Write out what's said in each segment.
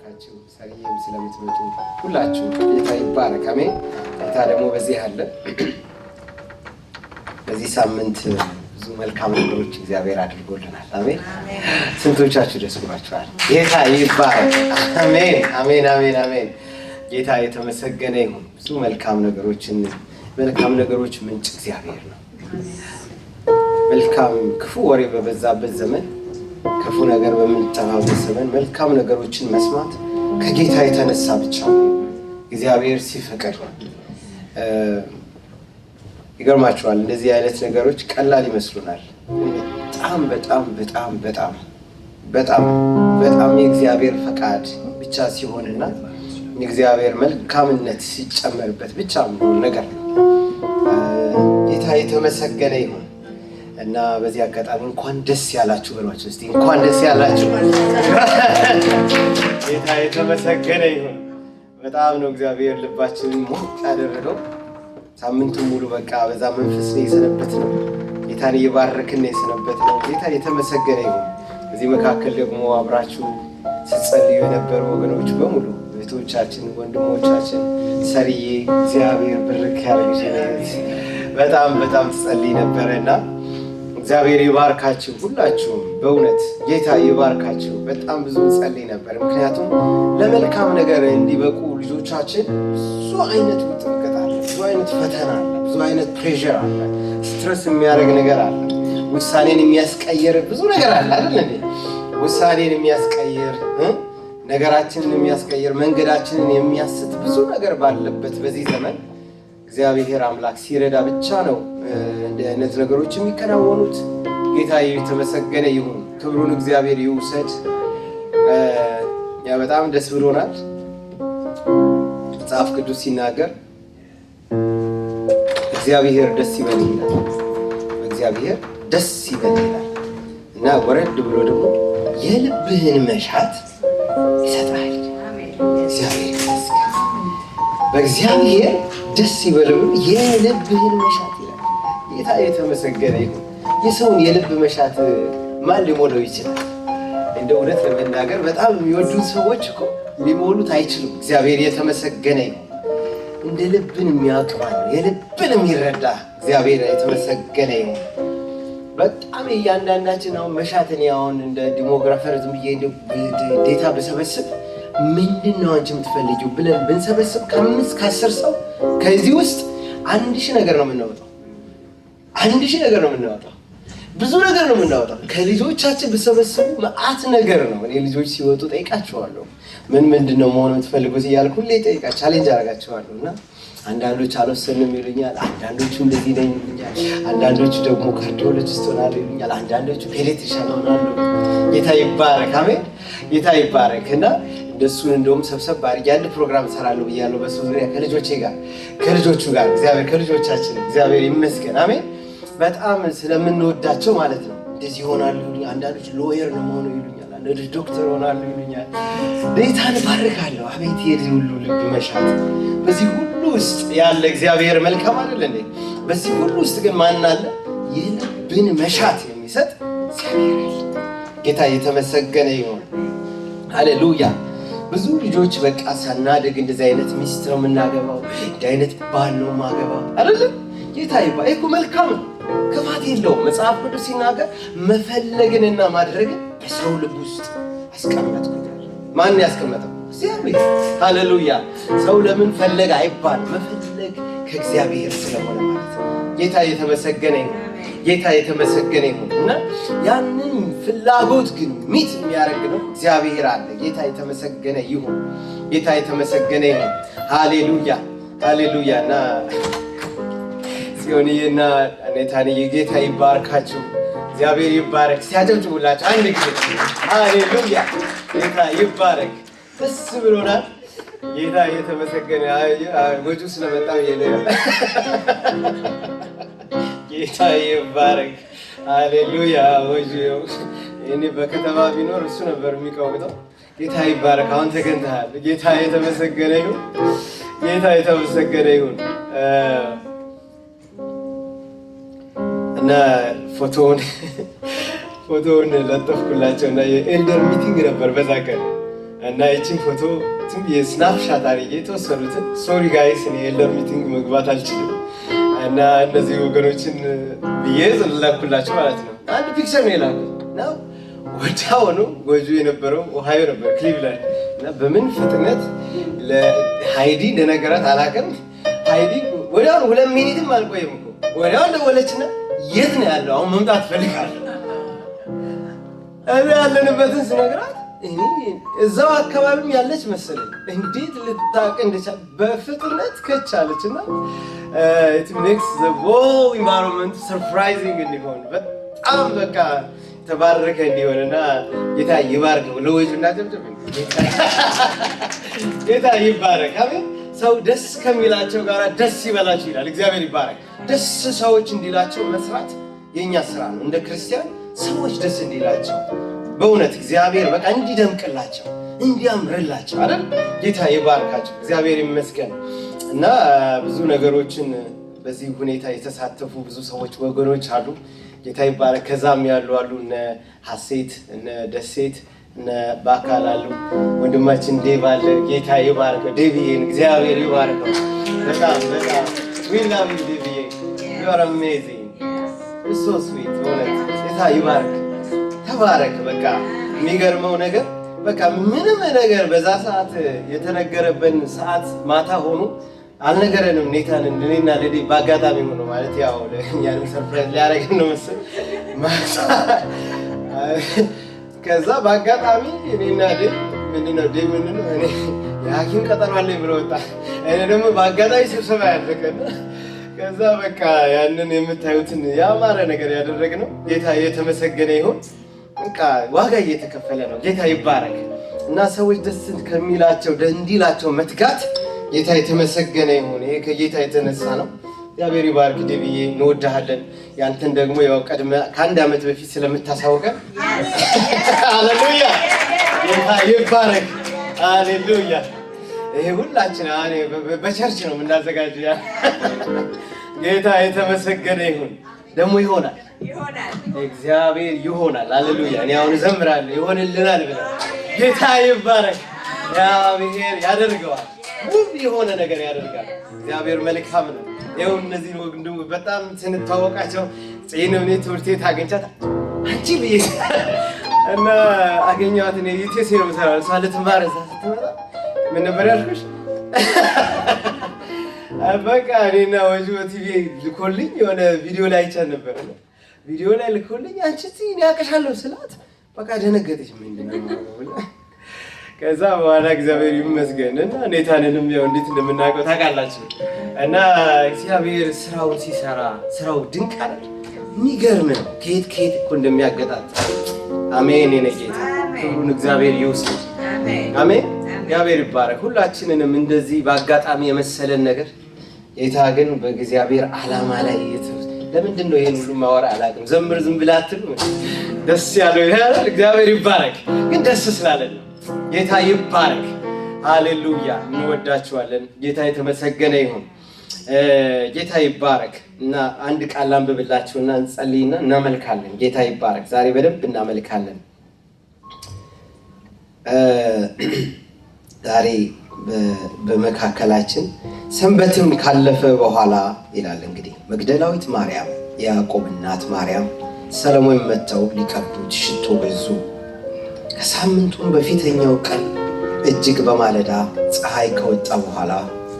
ይባርካችሁ። ሰሪዬም ስለምትመጡ ሁላችሁ ጌታ ይባረክ። አሜን። ጌታ ደግሞ በዚህ አለ። በዚህ ሳምንት ብዙ መልካም ነገሮች እግዚአብሔር አድርጎልናል። አሜን። ስንቶቻችሁ ደስ ብሏችኋል? ጌታ ይባረክ። አሜን፣ አሜን፣ አሜን፣ አሜን። ጌታ የተመሰገነ ይሁን። ብዙ መልካም ነገሮች ምንጭ እግዚአብሔር ነው። መልካም ክፉ ወሬ በበዛበት ዘመን፣ ክፉ ነገር በምንጠባበት ዘመን መልካም ነገሮችን መስማት ከጌታ የተነሳ ብቻ እግዚአብሔር ሲፈቅድ ይገርማችኋል። እንደዚህ አይነት ነገሮች ቀላል ይመስሉናል። በጣም በጣም በጣም በጣም በጣም በጣም የእግዚአብሔር ፈቃድ ብቻ ሲሆንና የእግዚአብሔር መልካምነት ሲጨመርበት ብቻ የሚሆን ነገር ነው። ጌታ የተመሰገነ ይሁን እና በዚህ አጋጣሚ እንኳን ደስ ያላችሁ በሏቸው እስቲ። እንኳን ደስ ያላችሁ። ጌታ የተመሰገነ ይሁን። በጣም ነው እግዚአብሔር ልባችንን ሞቅ ያደረገው። ሳምንቱን ሙሉ በቃ በዛ መንፈስ ላይ የሰነበት ነው። ጌታን እየባረክን የሰነበት ነው። ጌታ የተመሰገነ ይሁን። እዚህ መካከል ደግሞ አብራችሁ ስትጸልዩ የነበሩ ወገኖች በሙሉ እህቶቻችን፣ ወንድሞቻችን ሰሪዬ እግዚአብሔር ብርክ ያርግሽ። በጣም በጣም ትጸልይ ነበረና እግዚአብሔር ይባርካችሁ ሁላችሁም። በእውነት ጌታ ይባርካችሁ። በጣም ብዙ ጸልይ ነበር። ምክንያቱም ለመልካም ነገር እንዲበቁ ልጆቻችን ብዙ አይነት ውጥንቅጥ አለ፣ ብዙ አይነት ፈተና አለ፣ ብዙ አይነት ፕሬሸር አለ፣ ስትረስ የሚያደርግ ነገር አለ፣ ውሳኔን የሚያስቀይር ብዙ ነገር አለ አይደል እንዴ? ውሳኔን የሚያስቀይር ነገራችንን የሚያስቀይር መንገዳችንን የሚያስት ብዙ ነገር ባለበት በዚህ ዘመን እግዚአብሔር አምላክ ሲረዳ ብቻ ነው እንዲህ አይነት ነገሮች የሚከናወኑት። ጌታ የተመሰገነ ይሁን። ክብሩን እግዚአብሔር ይውሰድ። በጣም ደስ ብሎናል። መጽሐፍ ቅዱስ ሲናገር እግዚአብሔር ደስ ይበል ይላል። እግዚአብሔር ደስ ይበል ይላል እና ወረድ ብሎ ደግሞ የልብህን መሻት ይሰጣል። እግዚአብሔር ይመስገን። በእግዚአብሔር ደስ ይበለው የልብህን መሻት ይላል። ጌታ የተመሰገነ ይሁን። የሰውን የልብ መሻት ማን ሊሞላው ይችላል? እንደ እውነት ለመናገር በጣም የሚወዱት ሰዎች እኮ ሊሞሉት አይችሉም። እግዚአብሔር የተመሰገነ ይሁን። እንደ ልብን የሚያውቀዋል የልብን የሚረዳ እግዚአብሔር የተመሰገነ ይሁን። በጣም እያንዳንዳችን አሁን መሻትን አሁን እንደ ዲሞግራፈር ዝም ብዬ ዴታ በሰበስብ ምንድን ነው አንቺ የምትፈልጊው ብለን ብንሰበስብ ከ5 ከ10 ሰው ከዚህ ውስጥ 1000 ነገር ነው የምናወጣው። 1000 ነገር ነው የምናወጣው። ብዙ ነገር ነው የምናወጣው። ከልጆቻችን ብሰበስቡ መዓት ነገር ነው። እኔ ልጆች ሲወጡ ጠይቃቸዋለሁ ምንድን ነው መሆን የምትፈልጉት እያልኩ ሁሌ ጠይቃቸው ቻሌንጅ አደርጋቸዋለሁ እና አንዳንዶች አልወሰንም ይሉኛል፣ አንዳንዶቹ እንደዚህ ነኝ ይሉኛል፣ አንዳንዶቹ ደግሞ ካርዲዮሎጂስት ሆናለሁ ይሉኛል፣ አንዳንዶቹ ፔዲያትሪሻን ሆናለሁ። ጌታ ይባረክ። አሜን። ጌታ ይባረክ። እና እንደሱን እንደውም ሰብሰብ አድርጌ አንድ ፕሮግራም እሰራለሁ ብያለሁ በሱ ዙሪያ ከልጆቹ ጋር እግዚአብሔር እግዚአብሔር ይመስገን። አሜን። በጣም ስለምንወዳቸው ማለት ነው። እንደዚህ ይሆናሉ ይሉኛል፣ አንዳንዶች ሎየር ነው መሆኑ ይሉኛል፣ አንዳንዶች ዶክተር ሆናሉ ይሉኛል። ጌታን ባርካለሁ። አቤት የዚህ ሁሉ ልብ መሻት። በዚህ ሁሉ ውስጥ ያለ እግዚአብሔር መልካም አይደል እንዴ? በዚህ ሁሉ ውስጥ ግን ማን አለ? የልብን መሻት የሚሰጥ እግዚአብሔር አለ። ጌታ የተመሰገነ ይሁን። ሃሌሉያ። ብዙ ልጆች በቃ ሳናድግ እንደዚህ አይነት ሚስት ነው የምናገባው፣ እንደዚህ አይነት ባል ነው የማገባው አይደል? ጌታ ይባል እኮ መልካም ነው፣ ክፋት የለውም። መጽሐፍ ቅዱስ ሲናገር መፈለግንና ማድረግን በሰው ልብ ውስጥ አስቀመጥኩት። ማን ያስቀመጠው? እግዚአብሔር። ሃሌሉያ። ሰው ለምን ፈለገ አይባልም፣ መፈለግ ከእግዚአብሔር ስለሆነ ማለት ነው። ጌታ የተመሰገነ ይሁን። ጌታ የተመሰገነ ይሁን። እና ያንን ፍላጎት ግን ሚት የሚያደርግ ነው እግዚአብሔር አለ። ጌታ የተመሰገነ ይሁን። ጌታ የተመሰገነ ይሁን። ሃሌሉያ፣ ሃሌሉያ። እና ጽዮንዬና ኔታንዬ ጌታ ይባርካችሁ። እግዚአብሔር ይባረክ። ሲያጨብጭቡላችሁ አንድ ጊዜ ሃሌሉያ። ጌታ ይባረክ። ደስ ብሎናል። ጌታ የተመሰገነ ወጁ ስለመጣ ጌታ ይባረክ። ሃሌሉያ። ወጁ እኔ በከተማ ቢኖር እሱ ነበር የሚቀውጠው። ጌታ ይባረክ። አሁን ተገኝተሃል። ጌታ የተመሰገነ ይሁን። ጌታ የተመሰገነ ይሁን። እና ፎቶውን ለጠፍኩላቸው እና የኤልደር ሚቲንግ ነበር በዛ ቀን እና እቺን ፎቶ የስናፕሻት አድርጌ የተወሰኑትን ሶሪ ጋይስ እኔ የለር ሚቲንግ መግባት አልችልም እና እነዚህ ወገኖችን ብዬ ላኩላቸው ማለት ነው። አንድ ፒክቸር ነው የላኩት ነው ወዲያውኑ ጎጆ የነበረው ኦሃዮ ነበር ክሊቭላንድ እና በምን ፍጥነት ለሃይዲ እንደነገራት አላውቅም። ሃይዲ ወዲያውኑ 2 ሚኒትም አልቆየም እኮ ወዲያውኑ ደወለችና የት ነው ያለው አሁን መምጣት ፈልጋለሁ እኔ ያለንበትን ስነግራት እኔ እዛው አካባቢም ያለች መሰለኝ እንዴት ልታውቅ እንደቻለ በፍጥነት ከቻለችና it makes the whole environment surprising እንዲሆን በጣም በቃ ተባረከ እንዲሆንና ጌታ ይባርክ ለወይቱና ጀምጀም ጌታ ይባረክ። አሜን። ሰው ደስ ከሚላቸው ጋር ደስ ይበላችሁ ይላል። እግዚአብሔር ይባረክ። ደስ ሰዎች እንዲላቸው መስራት የኛ ስራ ነው። እንደ ክርስቲያን ሰዎች ደስ እንዲላቸው በእውነት እግዚአብሔር በቃ እንዲደምቅላቸው እንዲያምርላቸው አይደል? ጌታ ይባርካቸው። እግዚአብሔር ይመስገን እና ብዙ ነገሮችን በዚህ ሁኔታ የተሳተፉ ብዙ ሰዎች ወገኖች አሉ። ጌታ ይባረክ። ከዛም ያሉ አሉ እነ ሐሴት እነ ደሴት እነ ባካል አሉ። ወንድማችን ዴቭ አለ። ጌታ ይባርክ። ዴቪዬን እግዚአብሔር ይባርከው። በጣም we love you ዴቪዬ you are amazing it's so sweet በእውነት ጌታ ይባርክ። ተባረክ። በቃ የሚገርመው ነገር በቃ ምንም ነገር በዛ ሰዓት የተነገረበን ሰዓት ማታ ሆኖ አልነገረንም። ኔታን እንደኔና ለዲ በአጋጣሚ ሆኖ ማለት ያው ለኛንም ሰርፕራይዝ ሊያደርገን ነው መሰል ማታ ከዛ በአጋጣሚ እኔና ዲ ምንድነው እኔ የሐኪም ቀጠሮ አለኝ ብሎ ወጣ። እኔ ደግሞ በአጋጣሚ ስብሰባ ያደረገና ከዛ በቃ ያንን የምታዩትን ያማረ ነገር ያደረግነው ጌታ የተመሰገነ ይሁን። በቃ ዋጋ እየተከፈለ ነው። ጌታ ይባረክ እና ሰዎች ደስ ከሚላቸው እንዲላቸው መትጋት ጌታ የተመሰገነ ይሁን። ይሄ ከጌታ የተነሳ ነው። እግዚአብሔር ይባርክ። ዴቪዬ እንወድሃለን። ያንተን ደግሞ ያው ቀድመ ከ1 ዓመት በፊት ስለምታሳውቀን ሃሌሉያ ጌታ ይባረክ። ሃሌሉያ ይሄ ሁላችን በቸርች ነው የምናዘጋጀው። ያ ጌታ የተመሰገነ ይሁን። ደግሞ ይሆናል እግዚአብሔር ይሆናል። ሃሌሉያ እኔ አሁን ዘምራለሁ ይሆንልናል ብለን ጌታ ይባረክ። እግዚአብሔር ያደርገዋል። ውብ የሆነ ነገር ያደርጋል። እግዚአብሔር መልካም ነው። ይኸው እነዚህ ወንዱ በጣም ስንታወቃቸው ጽይነው ትምህርት ቤት አገኝቻት አንቺ ብዬ እና አገኘኋት። እኔ ዩቲዩብ ነው የምሰራው እሷ ልትማር ስትመጣ ምን ነበር ያልኩሽ? በቃ እኔና ወጁ ቲቪ ልኮልኝ የሆነ ቪዲዮ ላይ አይቻል ነበር። ቪዲዮ ላይ ልኮልኝ አንቺ እኔ አውቅሻለሁ ስላት በቃ ደነገጠች። ምንድነው ብላ ከዛ በኋላ እግዚአብሔር ይመስገን እና ኔታንንም ያው እንዴት እንደምናውቀው ታውቃላችሁ። እና እግዚአብሔር ስራውን ሲሰራ ስራው ድንቅ አይደል? የሚገርም ነው። ከየት እኮ እንደሚያገጣጥ አሜን። የኔ ጌታ ሁሉን እግዚአብሔር ይወስድ። አሜን። እግዚአብሔር ይባረክ። ሁላችንንም እንደዚህ በአጋጣሚ የመሰለን ነገር ጌታ ግን በእግዚአብሔር ዓላማ ላይ ለምንድን ነው ይሄን ሁሉ ማወራ አላውቅም። ዘምር ዝም ብለህ አትልም? ደስ ያለው ይላል። እግዚአብሔር ይባረክ። ግን ደስ ስላለን ነው። ጌታ ይባረክ። ሃሌሉያ እንወዳችኋለን። ጌታ የተመሰገነ ይሁን። ጌታ ይባረክ እና አንድ ቃል አንብብላችሁና እንጸልይና እናመልካለን። ጌታ ይባረክ። ዛሬ በደንብ እናመልካለን። ዛሬ በመካከላችን ሰንበትም ካለፈ በኋላ ይላል እንግዲህ መግደላዊት ማርያም፣ የያዕቆብ እናት ማርያም ሰሎሞን መጥተው ሊቀቡት ሽቶ ገዙ። ከሳምንቱም በፊተኛው ቀን እጅግ በማለዳ ፀሐይ ከወጣ በኋላ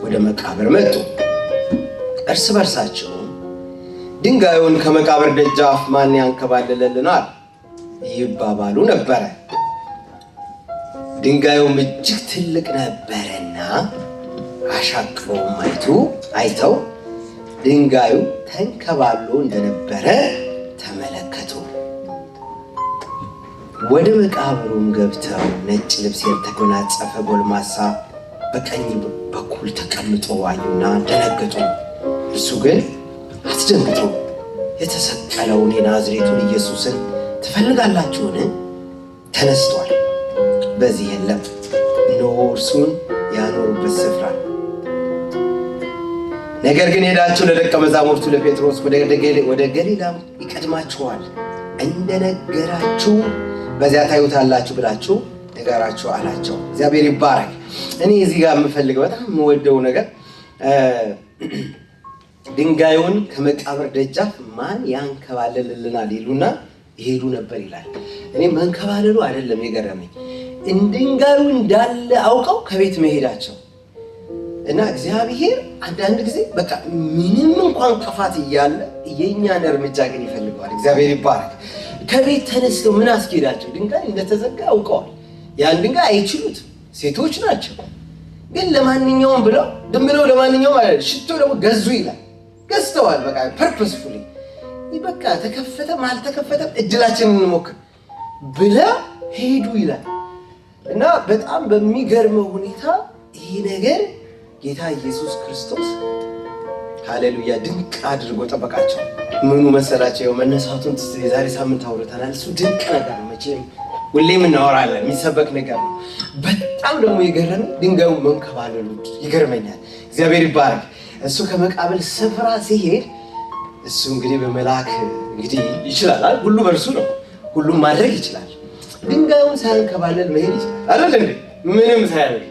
ወደ መቃብር መጡ። እርስ በርሳቸው ድንጋዩን ከመቃብር ደጃፍ ማን ያንከባልልልናል ይባባሉ ነበረ። ድንጋዩም እጅግ ትልቅ ነበረና አሻቅበውም አይተው ድንጋዩ ተንከባሎ እንደነበረ ተመለከቱ። ወደ መቃብሩም ገብተው ነጭ ልብስ የተጎናጸፈ ጎልማሳ በቀኝ በኩል ተቀምጦ አዩና ደነገጡ። እርሱ ግን አትደንግጡ፣ የተሰቀለውን የናዝሬቱን ኢየሱስን ትፈልጋላችሁን? ተነስቷል፣ በዚህ የለም፣ እነሆ እርሱን ያኖሩበት ስፍራ። ነገር ግን ሄዳችሁ ለደቀ መዛሙርቱ ለጴጥሮስ ወደ ገሊላም ይቀድማችኋል፣ እንደነገራችሁ በዚያ ታዩታላችሁ ብላችሁ ንገራቸው አላቸው። እግዚአብሔር ይባረክ። እኔ እዚህ ጋር የምፈልገው በጣም የምወደው ነገር ድንጋዩን ከመቃብር ደጃፍ ማን ያንከባልልልናል ይሉና ይሄዱ ነበር ይላል። እኔ መንከባለሉ አይደለም የገረመኝ ድንጋዩ እንዳለ አውቀው ከቤት መሄዳቸው እና እግዚአብሔር አንዳንድ ጊዜ በቃ ምንም እንኳን ጥፋት እያለ የኛን እርምጃ ግን ይፈልገዋል። እግዚአብሔር ይባረክ። ከቤት ተነስተው ምን አስኬዳቸው? ድንጋይ እንደተዘጋ አውቀዋል። ያን ድንጋይ አይችሉትም፣ ሴቶች ናቸው። ግን ለማንኛውም ብለው ለማንኛውም አለ ሽቶ ደግሞ ገዙ ይላል። ገዝተዋል። በቃ ፐርፐስፉሊ በቃ ተከፈተም አልተከፈተም እድላችንን እንሞክር ብለው ሄዱ ይላል። እና በጣም በሚገርመው ሁኔታ ይሄ ነገር ጌታ ኢየሱስ ክርስቶስ ሃሌሉያ ድንቅ አድርጎ ጠበቃቸው። ምኑ መሰላቸው? መነሳቱን የዛሬ ሳምንት አውርተናል። እሱ ድንቅ ነገር ነው። መቼም ሁሌም እናወራለን፣ የሚሰበክ ነገር ነው። በጣም ደግሞ የገረመኝ ድንጋዩ መንከባለሉ ይገርመኛል። እግዚአብሔር ይባረክ። እሱ ከመቃብር ስፍራ ሲሄድ እሱ እንግዲህ በመላክ እንግዲህ ይችላል፣ ሁሉ በእርሱ ነው፣ ሁሉም ማድረግ ይችላል። ድንጋዩን ሳያንከባለል መሄድ ይችላል አይደል እንዴ? ምንም ሳያደርግ።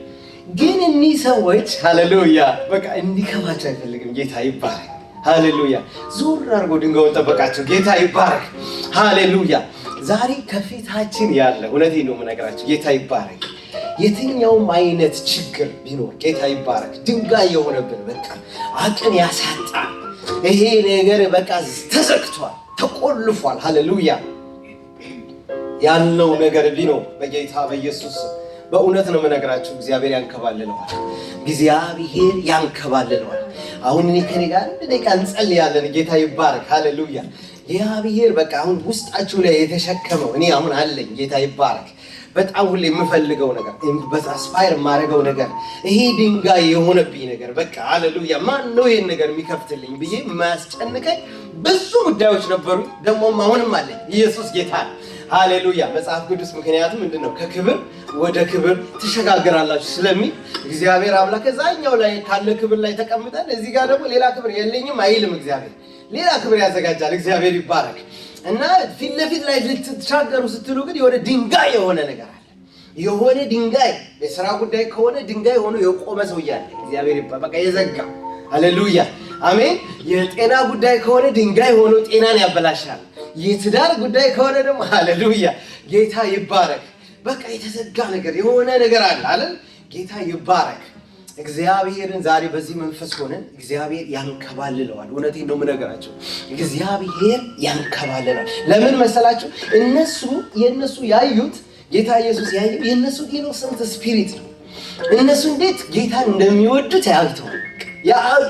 ግን እኒህ ሰዎች ሃሌሉያ በቃ እንዲከፋቸው አይፈልግም። ጌታ ይባረክ። ሃሌሉያ ዞር አድርጎ ድንጋዩን ጠበቃቸው። ጌታ ይባረክ። ሃሌሉያ ዛሬ ከፊታችን ያለ እውነቴን ነው የምነግራቸው። ጌታ ይባረክ። የትኛውም አይነት ችግር ቢኖር ጌታ ይባረክ ድንጋይ የሆነብን በቃ አቅም ያሳጣ ይሄ ነገር በቃ ተዘግቷል፣ ተቆልፏል። ሃሌሉያ ያለው ነገር ቢኖር በጌታ በኢየሱስ በእውነት ነው የምነግራችሁ እግዚአብሔር ያንከባልለዋል። እግዚአብሔር ያንከባልለዋል። አሁን እኔ ከኔ ጋር እንደደቂቃ እንጸልያለን። ጌታ ይባረክ። ሃሌሉያ እግዚአብሔር በቃ አሁን ውስጣችሁ ላይ የተሸከመው እኔ አሁን አለኝ። ጌታ ይባረክ። በጣም ሁሌ የምፈልገው ነገር በአስፓየር የማደርገው ነገር ይሄ ድንጋይ የሆነብኝ ነገር በቃ ሃሌሉያ ማን ነው ይሄን ነገር የሚከፍትልኝ ብዬ የማያስጨንቀኝ ብዙ ጉዳዮች ነበሩ። ደግሞም አሁንም አለኝ። ኢየሱስ ጌታ ሃሌሉያ። መጽሐፍ ቅዱስ ምክንያቱም ምንድነው ከክብር ወደ ክብር ትሸጋገራላችሁ ስለሚል እግዚአብሔር አምላክ እዛኛው ላይ ካለ ክብር ላይ ተቀምጠን እዚህ ጋር ደግሞ ሌላ ክብር የለኝም አይልም። እግዚአብሔር ሌላ ክብር ያዘጋጃል። እግዚአብሔር ይባረክ። እና ፊት ለፊት ላይ ልትሻገሩ ስትሉ ግን የሆነ ድንጋይ የሆነ ነገር አለ። የሆነ ድንጋይ የሥራ ጉዳይ ከሆነ ድንጋይ ሆኖ የቆመ ሰው እያለ እግዚአብሔር ይባረክ በቃ የዘጋ ሃሌሉያ አሜን። የጤና ጉዳይ ከሆነ ድንጋይ ሆኖ ጤናን ያበላሻል። የትዳር ጉዳይ ከሆነ ደግሞ ሃሌሉያ ጌታ ይባረክ በቃ የተዘጋ ነገር የሆነ ነገር አለ አይደል? ጌታ ይባረክ። እግዚአብሔርን ዛሬ በዚህ መንፈስ ሆነን እግዚአብሔር ያንከባልለዋል። እውነቴን ነው የምነግራቸው። እግዚአብሔር ያንከባልለዋል። ለምን መሰላችሁ? የእነሱ ያዩት ጌታ ኢየሱስ ያየው የእነሱ ኢኖሰንት ስፒሪት ነው። እነሱ እንዴት ጌታን እንደሚወዱት ያዩተው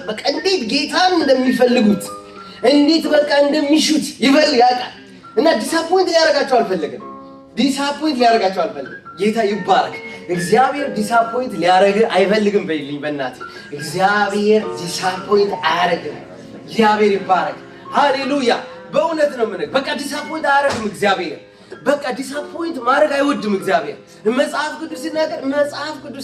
በቃ እንዴት ጌታን እንደሚፈልጉት እንዴት በቃ እንደሚሹት ያውቃል። እና ዲስአፖይንት ሊያደርጋቸው አልፈለገም። ጌታ ይባረክ። እግዚአብሔር ዲስአፖይንት ሊያደርግ አይፈልግም። በይልኝ በእናትህ እግዚአብሔር ዲስአፖይንት አያደርግም። እግዚአብሔር ይባረክ። ሃሌሉያ በእውነት ነው የምነግርህ። በቃ ዲስአፖይንት አያደርግም እግዚአብሔር። በቃ ዲስአፖይንት ማድረግ አይወድም እግዚአብሔር። መጽሐፍ ቅዱስ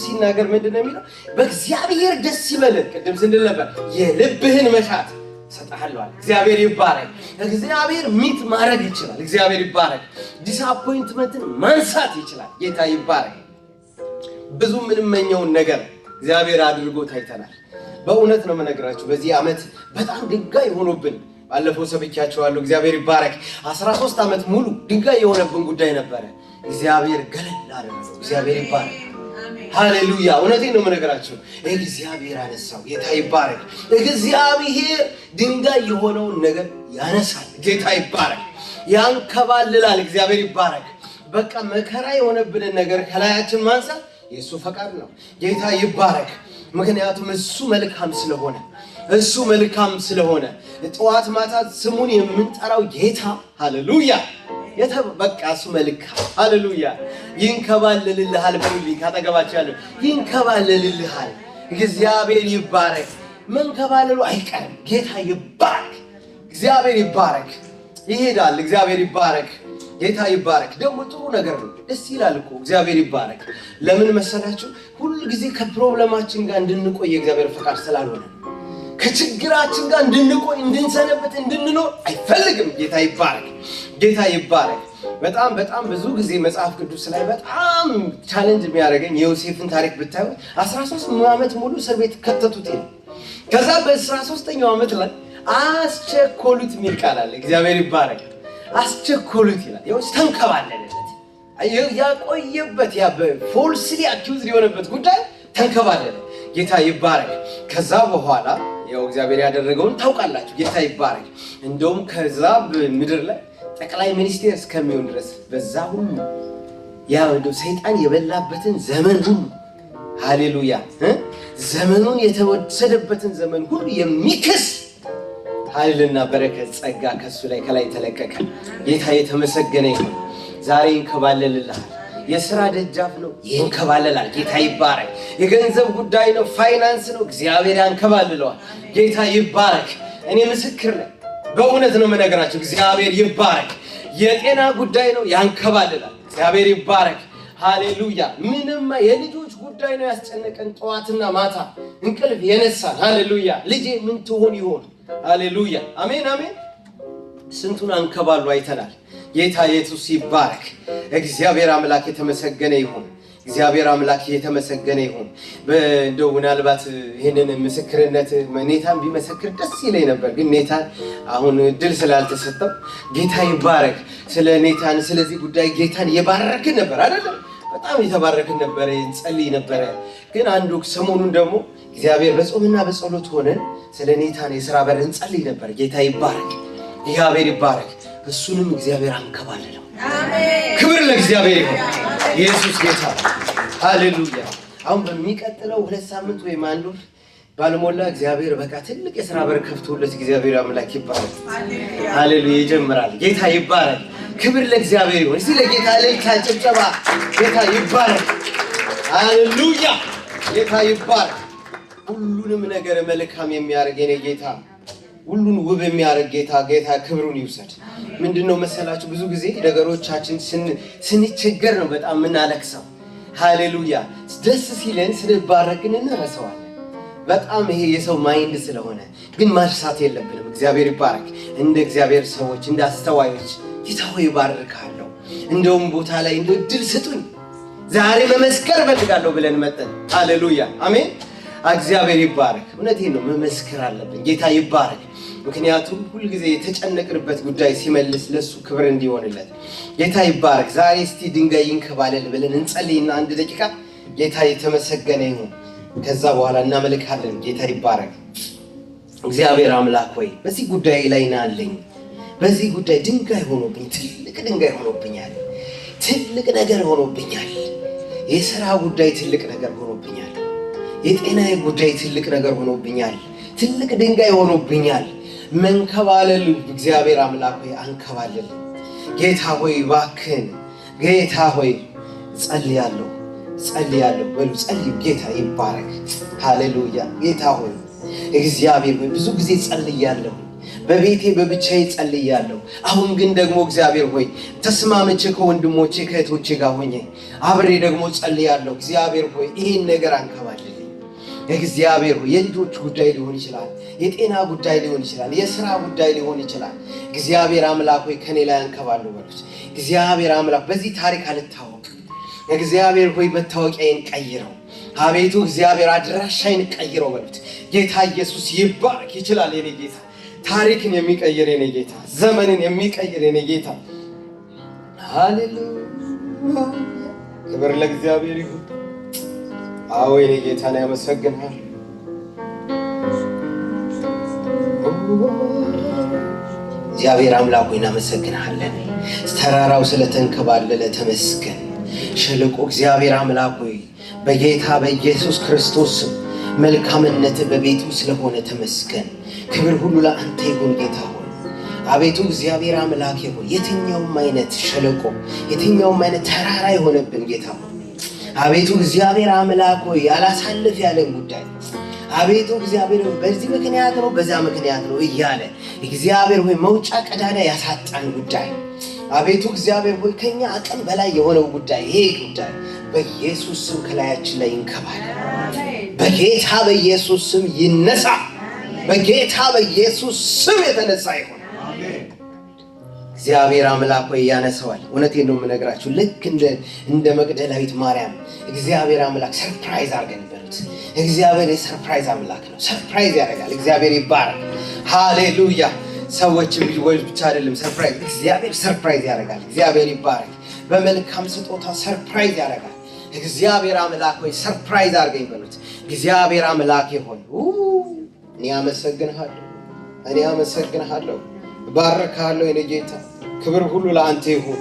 ሲናገር ምንድን ነው የሚለው? በእግዚአብሔር ደስ ይበልህ። ቅድም ስንል ነበር የልብህን መሻት ሰጣለሁ። እግዚአብሔር ይባረክ። እግዚአብሔር ሚት ማድረግ ይችላል። እግዚአብሔር ይባረክ። ዲስአፖይንትመንትን ማንሳት ይችላል። ጌታ ይባረክ። ብዙ ምንመኘውን ነገር እግዚአብሔር አድርጎ ታይተናል። በእውነት ነው የምነግራችሁ። በዚህ ዓመት በጣም ድንጋይ ሆኖብን ባለፈው ሰብቻችኋለሁ። እግዚአብሔር ይባረክ። 13 ዓመት ሙሉ ድንጋይ የሆነብን ጉዳይ ነበረ። እግዚአብሔር ገለል አደረገው። እግዚአብሔር ይባረክ። ሃሌሉያ እውነቴን ነው የምነግራችሁ። እግዚአብሔር አነሳው። ጌታ ይባረክ። እግዚአብሔር ድንጋይ የሆነውን ነገር ያነሳል። ጌታ ይባረክ። ያንከባልላል። እግዚአብሔር ይባረክ። በቃ መከራ የሆነብንን ነገር ከላያችን ማንሳት የእሱ ፈቃድ ነው። ጌታ ይባረክ። ምክንያቱም እሱ መልካም ስለሆነ ጠዋት ማታ ስሙን የምንጠራው ጌታ ሃሌሉያ በቃ እሱ መልካም ሃሌሉያ ይንከባልልልሃል። በሉልኝ ካጠገባችሁ ያለው ይንከባልልልሃል። እግዚአብሔር ይባረክ። መንከባለሉ አይቀርም። ጌታ ይባረክ። እግዚአብሔር ይባረክ። ይሄዳል። እግዚአብሔር ይባረክ። ጌታ ይባረክ። ደግሞ ጥሩ ነገር ነው። ደስ ይላል እኮ እግዚአብሔር ይባረክ። ለምን መሰላችሁ? ሁሉ ጊዜ ከፕሮብለማችን ጋር እንድንቆይ የእግዚአብሔር ፈቃድ ስላልሆነ ከችግራችን ጋር እንድንቆይ እንድንሰነበት እንድንኖር አይፈልግም። ጌታ ይባረክ። ጌታ ይባረክ። በጣም ብዙ ጊዜ መጽሐፍ ቅዱስ ላይ በጣም ቻሌንጅ የሚያደርገኝ የዮሴፍን ታሪክ ብታዩ 13 ዓመት ሙሉ እስር ቤት ከተቱት ይላል። ከዛ በ13ኛው ዓመት ላይ አስቸኮሉት የሚል ቃል አለ። እግዚአብሔር ይባረክ። አስቸኮሉት ይላል። ይኸው ተንከባለለለት። ያቆየበት ያ በፎልስሊ አኪውዝድ የሆነበት ጉዳይ ተንከባለለ። ጌታ ይባረክ። ከዛ በኋላ ያው እግዚአብሔር ያደረገውን ታውቃላችሁ። ጌታ ይባረክ። እንደውም ከዛ ምድር ላይ ጠቅላይ ሚኒስቴር እስከሚሆን ድረስ በዛ ሁሉ ያ እንደው ሰይጣን የበላበትን ዘመን ሁሉ ሃሌሉያ ዘመኑን የተወሰደበትን ዘመን ሁሉ የሚክስ ኃይልና በረከት ጸጋ ከሱ ላይ ከላይ ተለቀቀ። ጌታ የተመሰገነ ይሁን። ዛሬ ይንከባለልልሃል። የሥራ ደጃፍ ነው፣ ይንከባለላል። ጌታ ይባረክ። የገንዘብ ጉዳይ ነው፣ ፋይናንስ ነው፣ እግዚአብሔር ያንከባልለዋል። ጌታ ይባረክ። እኔ ምስክር ነኝ። በእውነት ነው የምነግራችሁ። እግዚአብሔር ይባረክ። የጤና ጉዳይ ነው፣ ያንከባልላል። እግዚአብሔር ይባረክ። ሃሌሉያ። ምንም የልጆች ጉዳይ ነው ያስጨነቀን፣ ጠዋትና ማታ እንቅልፍ የነሳን። ሃሌሉያ። ልጄ ምን ትሆን ይሆን? ሃሌሉያ። አሜን አሜን። ስንቱን አንከባሉ አይተናል። ጌታ ኢየሱስ ይባረክ። እግዚአብሔር አምላክ የተመሰገነ ይሁን። እግዚአብሔር አምላክ የተመሰገነ ይሁን። እንደው ምናልባት ይሄንን ምስክርነት ኔታን ቢመሰክር ደስ ይለኝ ነበር፣ ግን ኔታን አሁን እድል ስላልተሰጠው ጌታ ይባረክ። ስለ ኔታን ስለዚህ ጉዳይ ጌታን የባረክን ነበር አይደለም? በጣም የተባረክን ነበር፣ እንጸልይ ነበር። ግን አንዱ ሰሞኑን ደግሞ እግዚአብሔር በጾምና በጸሎት ሆነን ስለ ኔታን የሥራ በር እንጸልይ ነበር። ጌታ ይባረክ። እግዚአብሔር ይባረክ። እሱንም እግዚአብሔር አንከባለለው። አሜን። ክብር ለእግዚአብሔር ይሁን። ኢየሱስ ጌታ ሃሌሉያ። አሁን በሚቀጥለው 2 ሳምንት ወይም አንድ ወር ባልሞላ እግዚአብሔር በቃ ትልቅ የሥራ በር ከፍቶለት እግዚአብሔር አምላክ ይባረክ። ሃሌሉያ ይጀምራል። ጌታ ይባረክ። ክብር ለእግዚአብሔር ይሁን። እስቲ ለጌታ ለልታ ጭብጨባ። ጌታ ይባረክ። ሃሌሉያ። ጌታ ይባረክ። ሁሉንም ነገር መልካም የሚያደርግ የኔ ጌታ፣ ሁሉን ውብ የሚያደርግ ጌታ ክብሩን ይውሰድ። ምንድነው መሰላችሁ ብዙ ጊዜ ነገሮቻችን ስንቸገር ነው በጣም የምናለቅሰው። ሃሌሉያ። ደስ ሲለን ስንባረክን እንረሳዋለን። በጣም ይሄ የሰው ማይንድ ስለሆነ ግን ማርሳት የለብንም። እግዚአብሔር ይባረክ። እንደ እግዚአብሔር ሰዎች እንደ አስተዋዮች ጌታ ሆይ ይባርካለሁ፣ እንደውም ቦታ ላይ እንደ እድል ስጡኝ፣ ዛሬ መመስከር እፈልጋለሁ ብለን መጠን ሃሌሉያ አሜን። እግዚአብሔር ይባረክ። እውነቴን ነው፣ መመስከር አለብን። ጌታ ይባረክ። ምክንያቱም ሁልጊዜ የተጨነቅንበት ጉዳይ ሲመልስ ለሱ ክብር እንዲሆንለት ጌታ ይባረክ። ዛሬ እስቲ ድንጋይ ይንከባለል ብለን እንጸልይና 1 ደቂቃ ጌታ የተመሰገነ ይሁን። ከዛ በኋላ እናመልካለን። ጌታ ይባረክ። እግዚአብሔር አምላክ ሆይ በዚህ ጉዳይ ላይ ናለኝ። በዚህ ጉዳይ ድንጋይ ሆኖብኝ፣ ትልቅ ድንጋይ ሆኖብኛል። ትልቅ ነገር ሆኖብኛል። የሥራ ጉዳይ ትልቅ ነገር ሆኖብኛል። የጤናዬ ጉዳይ ትልቅ ነገር ሆኖብኛል። ትልቅ ድንጋይ ሆኖብኛል። መንከባለል እግዚአብሔር አምላክ ሆይ አንከባለል። ጌታ ሆይ እባክህን፣ ጌታ ሆይ ጸልያለሁ በሉ ጸልዩ። ጌታ ይባረክ። ሃሌሉያ። ጌታ ሆይ እግዚአብሔር ሆይ ብዙ ጊዜ ጸልያለሁ፣ በቤቴ በብቻዬ ጸልያለሁ። አሁን ግን ደግሞ እግዚአብሔር ሆይ ተስማምቼ ከወንድሞቼ ከእህቶቼ ጋር ሆኜ አብሬ ደግሞ ጸልያለሁ። እግዚአብሔር ሆይ ይህን ነገር አንከባለል። እግዚአብሔር ሆይ የልጆች ጉዳይ ሊሆን ይችላል፣ የጤና ጉዳይ ሊሆን ይችላል፣ የሥራ ጉዳይ ሊሆን ይችላል። እግዚአብሔር አምላክ ሆይ ከኔ ላይ አንከባለሁ በሉት። እግዚአብሔር አምላክ በዚህ ታሪክ አልታወቅ። እግዚአብሔር ሆይ መታወቂያዬን ቀይረው። አቤቱ እግዚአብሔር አድራሻዬን ቀይረው በሉት። ጌታ ኢየሱስ ይባረክ። ይችላል የኔ ጌታ፣ ታሪክን የሚቀይር የኔ ጌታ፣ ዘመንን የሚቀይር የኔ ጌታ። ሃሌሉያ። ክብር ለእግዚአብሔር ይሁን። አዎ የኔ ጌታ ነው። ያመሰግናል። እግዚአብሔር አምላክ ሆይ እናመሰግናለን። ተራራው ስለተንከባለለ ተመስገን። ሸለቆ እግዚአብሔር አምላክ ሆይ በጌታ በኢየሱስ ክርስቶስ መልካምነት በቤቱ ስለሆነ ተመስገን። ክብር ሁሉ ለአንተ ይሁን ጌታ ሆይ። አቤቱ እግዚአብሔር አምላክ ሆይ የትኛውም አይነት ሸለቆ የትኛውም አይነት ተራራ የሆነብን ጌታ ሆይ አቤቱ እግዚአብሔር አምላክ ሆይ ያላሳልፍ ያለን ጉዳይ አቤቱ እግዚአብሔር በዚህ ምክንያት ነው በዛ ምክንያት ነው እያለ እግዚአብሔር ሆይ መውጫ ቀዳዳ ያሳጣን ጉዳይ አቤቱ እግዚአብሔር ሆይ ከኛ አቅም በላይ የሆነው ጉዳይ ይሄ ጉዳይ በኢየሱስ ስም ከላያችን ላይ ይንከባል። በጌታ በኢየሱስ ስም ይነሳ። በጌታ በኢየሱስ ስም የተነሳ ይሁን። እግዚአብሔር አምላክ ሆይ ያነሰዋል። እውነቴን ነው የምነግራችሁ። ልክ እንደ መግደላዊት ማርያም እግዚአብሔር አምላክ ሰርፕራይዝ አድርገን በሉት። እግዚአብሔር የሰርፕራይዝ አምላክ ነው። ሰርፕራይዝ ያደርጋል። እግዚአብሔር ይባረክ። ሃሌሉያ። ሰዎች ብቻ አይደለም ሰርፕራይዝ፣ እግዚአብሔር ሰርፕራይዝ ያደርጋል። እግዚአብሔር ይባረክ። በመልካም ስጦታ ሰርፕራይዝ ያደርጋል። እግዚአብሔር አምላክ ሆይ ሰርፕራይዝ አድርገኝ በሉት። እግዚአብሔር አምላክ ሆይ እኔ አመሰግንሃለሁ፣ ባረካለሁ። የኔ ጌታ ክብር ሁሉ ለአንተ ይሁን።